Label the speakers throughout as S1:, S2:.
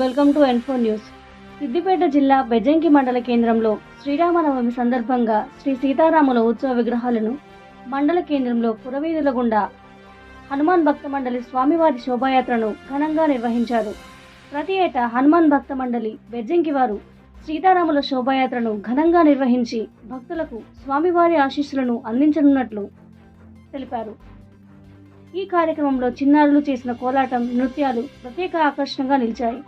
S1: Welcome to N4 news. Siddipet జిల్లా బెజ్జంకి మండల కేంద్రంలో శ్రీరామనవమి సందర్భంగా శ్రీ సీతారాముల ఉత్సవ విగ్రహాలను మండల కేంద్రంలో పురవీధుల గుండా హనుమాన్ భక్త మండలి స్వామివారి శోభాయాత్రను ఘనంగా నిర్వహించారు. ప్రతి ఏటా హనుమాన్ భక్త మండలి బెజ్జంకి వారు సీతారాముల శోభాయాత్రను ఘనంగా నిర్వహించి భక్తులకు స్వామివారి ఆశీస్సులను అందించనున్నట్లు తెలిపారు. ఈ కార్యక్రమంలో చిన్నారులు చేసిన కోలాటం, నృత్యాలు ప్రత్యేక ఆకర్షణగా నిలిచాయి.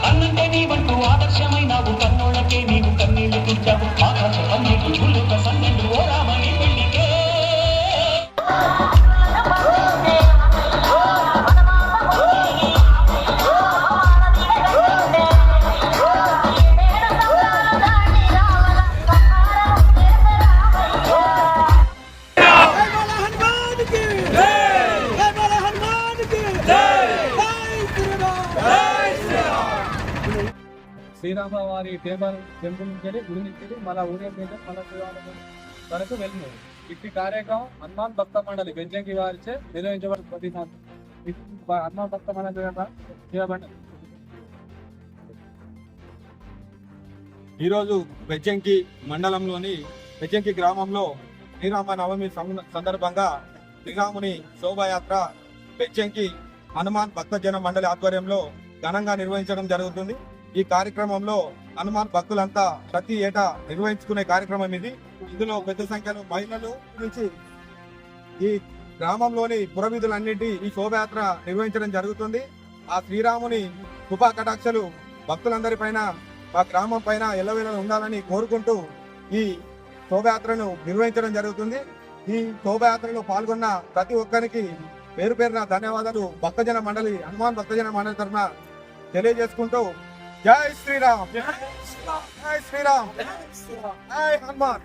S2: అన్నంటే నీవంటూ ఆదర్శమైనావు, కన్నోళ్ళకే నీవు కన్నీళ్లు తుడిచావు, ఆకాశ కన్నీళ్లు చుళ్ళు ప్రసన్నెండు ఓ రామని పెళ్లికే.
S3: శ్రీరామవారి టెంపుల్ నుంచి గుడి నుంచి మళ్ళీ ఊరేగింపు మళ్ళీ శ్రీరామ వరకు వెళ్ళినాం. ఇట్టి కార్యక్రమం హనుమాన్ భక్త మండలి బెజ్జంకి వారిచే నిర్వహించబడుతుంది. ప్రతి సంవత్సరం హనుమాన్ భక్త మండలి
S4: ఈరోజు బెజ్జంకి మండలంలోని బెజ్జంకి గ్రామంలో శ్రీరామ నవమి సందర్భంగా శ్రీరాముని శోభాయాత్ర బెజ్జంకి హనుమాన్ భక్తజన మండలి ఆధ్వర్యంలో ఘనంగా నిర్వహించడం జరుగుతుంది. ఈ కార్యక్రమంలో హనుమాన్ భక్తులంతా ప్రతి ఏటా నిర్వహించుకునే కార్యక్రమం ఇది. ఇందులో పెద్ద సంఖ్యలో మహిళలు నుంచి ఈ గ్రామంలోని పురవీధులన్నింటి ఈ శోభయాత్ర నిర్వహించడం జరుగుతుంది. ఆ శ్రీరాముని కృపా కటాక్షలు భక్తులందరిపైన మా గ్రామం పైన ఎల్లవేళ ఉండాలని కోరుకుంటూ ఈ శోభయాత్రను నిర్వహించడం జరుగుతుంది. ఈ శోభయాత్రలో పాల్గొన్న ప్రతి ఒక్కరికి పేరు పేరున ధన్యవాదాలు భక్తజన మండలి హనుమాన్ భక్తజన మండలి తరఫున తెలియజేసుకుంటూ జై శ్రీరామ్, జై శ్రీరామ్, జై హనుమాన్.